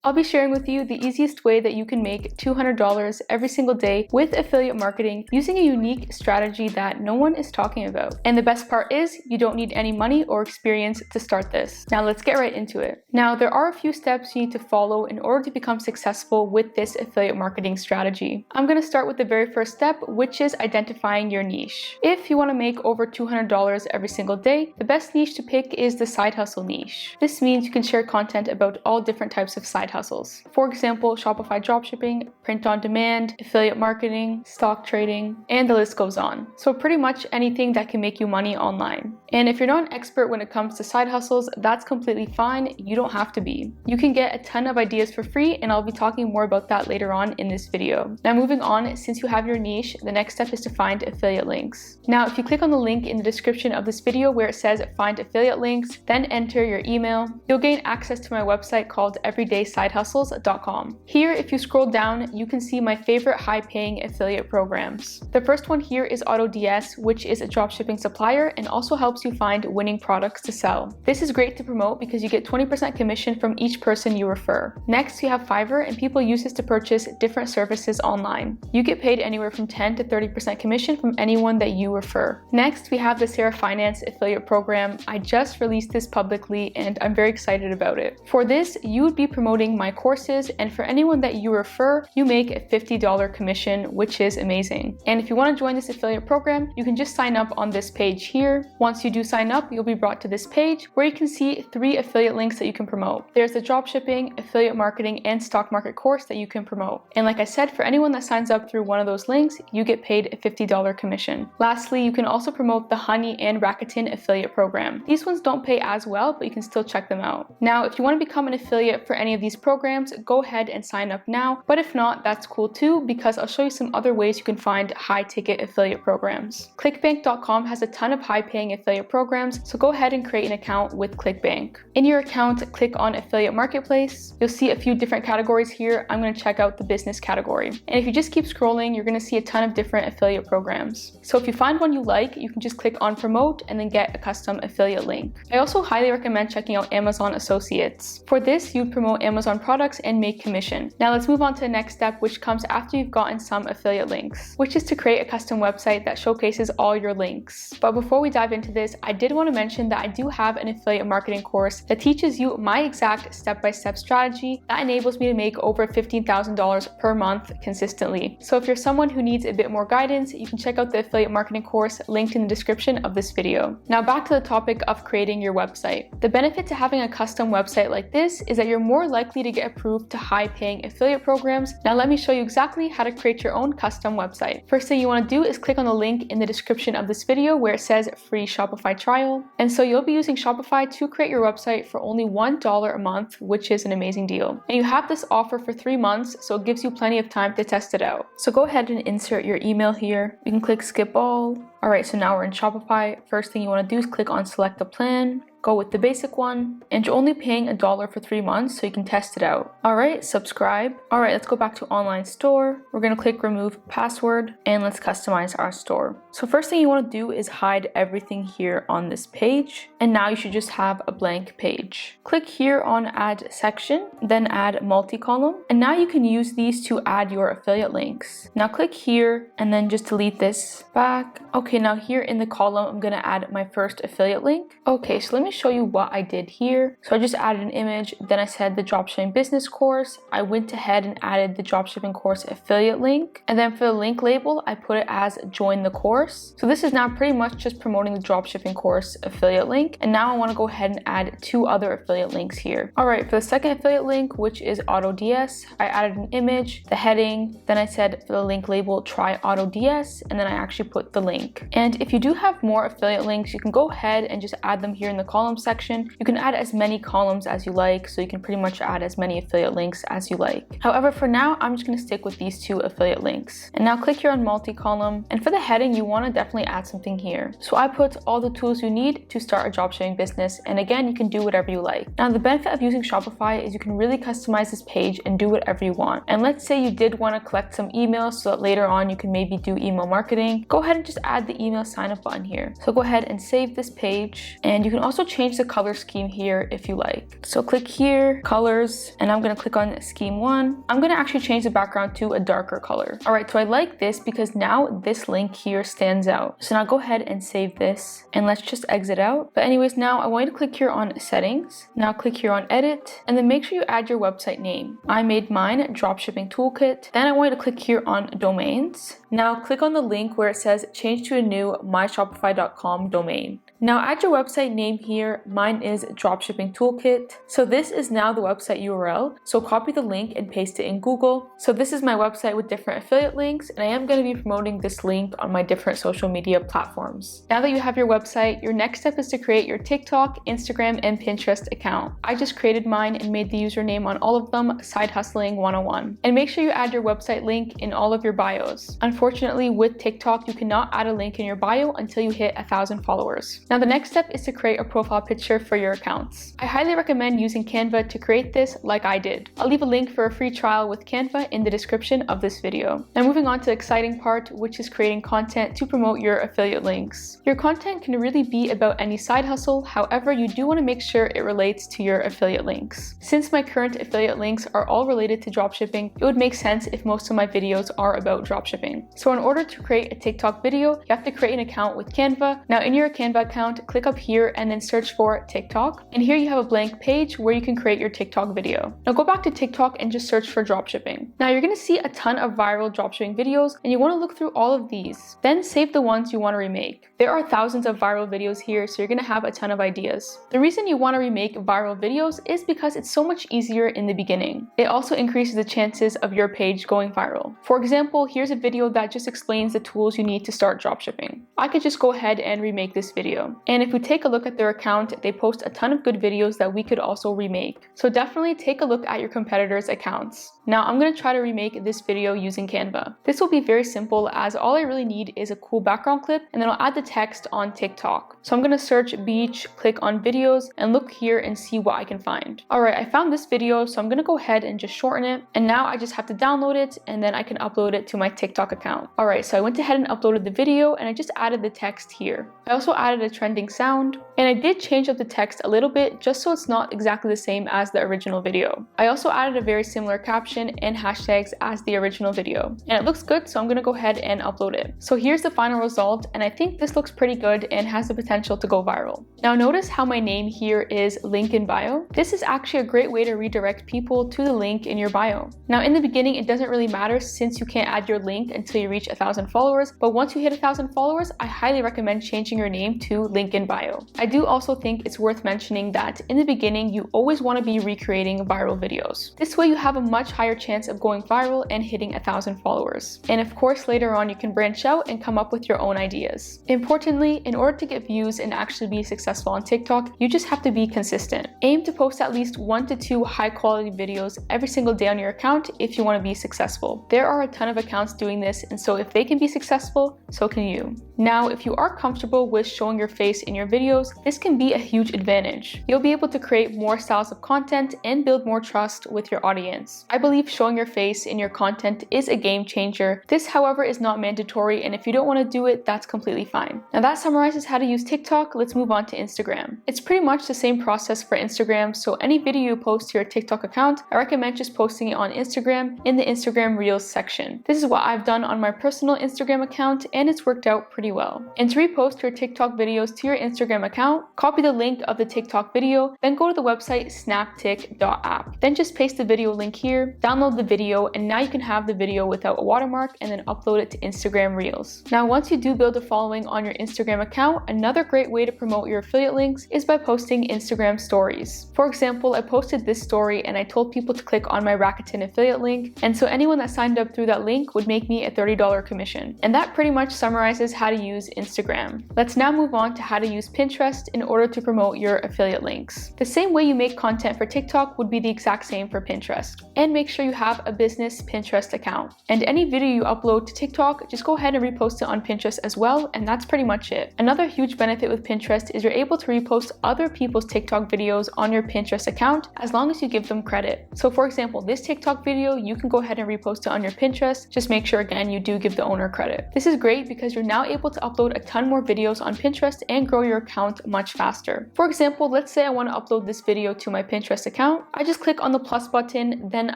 I'll be sharing with you the easiest way that you can make $200 every single day with affiliate marketing using a unique strategy that no one is talking about. And the best part is you don't need any money or experience to start this. Now let's get right into it. Now there are a few steps you need to follow in order to become successful with this affiliate marketing strategy. I'm going to start with the very first step, which is identifying your niche. If you want to make over $200 every single day, the best niche to pick is the side hustle niche. This means you can share content about all different types of side hustles. For example, Shopify dropshipping, print on demand, affiliate marketing, stock trading, and the list goes on. So pretty much anything that can make you money online. And if you're not an expert when it comes to side hustles, that's completely fine. You don't have to be. You can get a ton of ideas for free, and I'll be talking more about that later on in this video. Now moving on, since you have your niche, the next step is to find affiliate links. Now if you click on the link in the description of this video where it says find affiliate links, then enter your email, you'll gain access to my website called everydaysidehustles.com. Here, if you scroll down, you can see my favorite high-paying affiliate programs. The first one here is AutoDS, which is a dropshipping supplier and also helps you find winning products to sell. This is great to promote because you get 20% commission from each person you refer. Next, you have Fiverr, and people use this to purchase different services online. You get paid anywhere from 10 to 30% commission from anyone that you refer. Next, we have the Sara Finance affiliate program. I just released this publicly and I'm very excited about it. For this, you would be promoting my courses, and for anyone that you refer, you make a $50 commission, which is amazing. And if you want to join this affiliate program, you can just sign up on this page here. Once you do sign up, you'll be brought to this page where you can see 3 affiliate links that you can promote. There's the dropshipping, affiliate marketing, and stock market course that you can promote. And like I said, for anyone that signs up through one of those links, you get paid a $50 commission. Lastly, you can also promote the Honey and Rakuten affiliate program. These ones don't pay as well, but you can still check them out. Now, if you want to become an affiliate for any of these programs, go ahead and sign up now. But if not, that's cool too, because I'll show you some other ways you can find high ticket affiliate programs. Clickbank.com has a ton of high paying affiliate programs, so go ahead and create an account with Clickbank. In your account, click on affiliate marketplace. You'll see a few different categories here. I'm going to check out the business category. And if you just keep scrolling, you're going to see a ton of different affiliate programs. So if you find one you like, you can just click on promote and then get a custom affiliate link. I also highly recommend checking out Amazon Associates. For this, you promote Amazon products and make commission. Now let's move on to the next step, which comes after you've gotten some affiliate links, which is to create a custom website that showcases all your links. But before we dive into this, I did want to mention that I do have an affiliate marketing course that teaches you my exact step-by-step strategy that enables me to make over $15,000 per month consistently. So if you're someone who needs a bit more guidance, you can check out the affiliate marketing course linked in the description of this video. Now back to the topic of creating your website. The benefit to having a custom website like this is that you're more likely to get approved to high-paying affiliate programs. Now let me show you exactly how to create your own custom website. First thing you want to do is click on the link in the description of this video where it says free Shopify trial. And so you'll be using Shopify to create your website for only $1 a month, which is an amazing deal. And you have this offer for 3 months, so it gives you plenty of time to test it out. So go ahead and insert your email here. You can click skip all. Alright, so now we're in Shopify. First thing you want to do is click on select a plan. Go with the basic one, and you're only paying $1 for 3 months, so you can test it out. Alright, subscribe. Alright, let's go back to online store. We're going to click remove password, and let's customize our store. So first thing you want to do is hide everything here on this page, and now you should just have a blank page. Click here on add section, then add multi-column, and now you can use these to add your affiliate links. Now click here, and then just delete this back. Okay, now here in the column, I'm going to add my first affiliate link. Okay, so let me show you what I did here. So I just added an image, then I said the dropshipping business course. I went ahead and added the dropshipping course affiliate link, and then for the link label I put it as join the course. So this is now pretty much just promoting the dropshipping course affiliate link, and now I want to go ahead and add 2 other affiliate links here. Alright, for the second affiliate link, which is AutoDS, I added an image, the heading, then I said for the link label try AutoDS, and then I actually put the link. And if you do have more affiliate links, you can go ahead and just add them here in the column section. You can add as many columns as you like, so you can pretty much add as many affiliate links as you like. However, for now, I'm just going to stick with these 2 affiliate links. And now click here on multi-column, and for the heading, you want to definitely add something here. So I put all the tools you need to start a dropshipping business, and again, you can do whatever you like. Now, the benefit of using Shopify is you can really customize this page and do whatever you want. And let's say you did want to collect some emails so that later on you can maybe do email marketing. Go ahead and just add the email sign up button here. So go ahead and save this page, and you can also change the color scheme here if you like. So click here, colors, and I'm gonna click on scheme 1. I'm gonna actually change the background to a darker color. All right, so I like this because now this link here stands out. So now go ahead and save this, and let's just exit out. But anyways, now I want you to click here on settings. Now click here on edit, and then make sure you add your website name. I made mine Dropshipping Toolkit. Then I want you to click here on domains. Now click on the link where it says change to a new myshopify.com domain. Now add your website name here. Mine is Dropshipping Toolkit. So this is now the website URL. So copy the link and paste it in Google. So this is my website with different affiliate links, and I am going to be promoting this link on my different social media platforms. Now that you have your website, your next step is to create your TikTok, Instagram, and Pinterest account. I just created mine and made the username on all of them Side Hustling 101. And make sure you add your website link in all of your bios. Unfortunately, with TikTok, you cannot add a link in your bio until you hit 1,000 followers. Now the next step is to create a profile picture for your accounts. I highly recommend using Canva to create this like I did. I'll leave a link for a free trial with Canva in the description of this video. Now moving on to the exciting part, which is creating content to promote your affiliate links. Your content can really be about any side hustle, however, you do want to make sure it relates to your affiliate links. Since my current affiliate links are all related to dropshipping, it would make sense if most of my videos are about dropshipping. So in order to create a TikTok video, you have to create an account with Canva. Now in your Canva account, click up here and then search for TikTok. And here you have a blank page where you can create your TikTok video. Now go back to TikTok and just search for dropshipping. Now you're going to see a ton of viral dropshipping videos, and you want to look through all of these. Then save the ones you want to remake. There are thousands of viral videos here, so you're going to have a ton of ideas. The reason you want to remake viral videos is because it's so much easier in the beginning. It also increases the chances of your page going viral. For example, here's a video that just explains the tools you need to start dropshipping. I could just go ahead and remake this video. And if we take a look at their account, they post a ton of good videos that we could also remake. So definitely take a look at your competitors' accounts. Now I'm going to try to remake this video using Canva. This will be very simple, as all I really need is a cool background clip, and then I'll add the text on TikTok. So I'm going to search beach, click on videos, and look here and see what I can find. Alright, I found this video, so I'm going to go ahead and just shorten it. And now I just have to download it, and then I can upload it to my TikTok account. Alright, so I went ahead and uploaded the video, and I just added the text here. I also added a trending sound, and I did change up the text a little bit just so it's not exactly the same as the original video. I also added a very similar caption and hashtags as the original video, and it looks good, so I'm going to go ahead and upload it. So here's the final result, and I think this looks pretty good and has the potential to go viral. Now notice how my name here is link in bio. This is actually a great way to redirect people to the link in your bio. Now in the beginning it doesn't really matter since you can't add your link until you reach 1,000 followers, but once you hit 1,000 followers, I highly recommend changing your name to link in bio. I do also think it's worth mentioning that in the beginning you always want to be recreating viral videos. This way you have a much higher chance of going viral and hitting 1,000 followers. And of course later on you can branch out and come up with your own ideas. Importantly, in order to get views and actually be successful on TikTok, you just have to be consistent. Aim to post at least 1 to 2 high quality videos every single day on your account if you want to be successful. There are a ton of accounts doing this, and so if they can be successful, so can you. Now, if you are comfortable with showing your face in your videos, this can be a huge advantage. You'll be able to create more styles of content and build more trust with your audience. I believe showing your face in your content is a game changer. This, however, is not mandatory, and if you don't want to do it, that's completely fine. Now that summarizes how to use TikTok. Let's move on to Instagram. It's pretty much the same process for Instagram, so any video you post to your TikTok account, I recommend just posting it on Instagram in the Instagram Reels section. This is what I've done on my personal Instagram account, and it's worked out pretty well. And to repost your TikTok videos to your Instagram account, copy the link of the TikTok video, then go to the website snaptik.app. Then just paste the video link here, download the video, and now you can have the video without a watermark and then upload it to Instagram Reels. Now once you do build a following on your Instagram account, another great way to promote your affiliate links is by posting Instagram stories. For example, I posted this story and I told people to click on my Rakuten affiliate link, and so anyone that signed up through that link would make me a $30 commission. And that pretty much summarizes how to use Instagram. Let's now move on to how to use Pinterest in order to promote your affiliate links. The same way you make content for TikTok would be the exact same for Pinterest. And make sure you have a business Pinterest account. And any video you upload to TikTok, just go ahead and repost it on Pinterest as well, and that's pretty much it. Another huge benefit with Pinterest is you're able to repost other people's TikTok videos on your Pinterest account as long as you give them credit. So for example, this TikTok video, you can go ahead and repost it on your Pinterest. Just make sure again you do give the owner credit. This is great because you're now able to upload a ton more videos on Pinterest and grow your account much faster. For example, let's say I want to upload this video to my Pinterest account. I just click on the plus button, then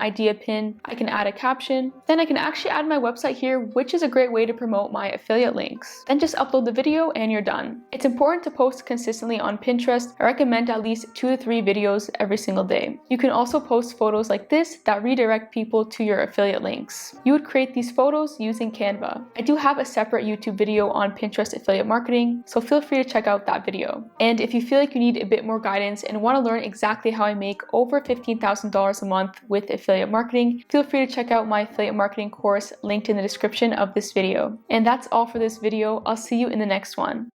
idea pin. I can add a caption. Then I can actually add my website here, which is a great way to promote my affiliate links. Then just upload the video and you're done. It's important to post consistently on Pinterest. I recommend at least 2 to 3 videos every single day. You can also post photos like this that redirect people to your affiliate links. You would create these photos using Canva. I do have a separate YouTube video on Pinterest affiliate marketing, so feel free to check out that video. And if you feel like you need a bit more guidance and want to learn exactly how I make over $15,000 a month with affiliate marketing, feel free to check out my affiliate marketing course linked in the description of this video. And that's all for this video. I'll see you in the next one.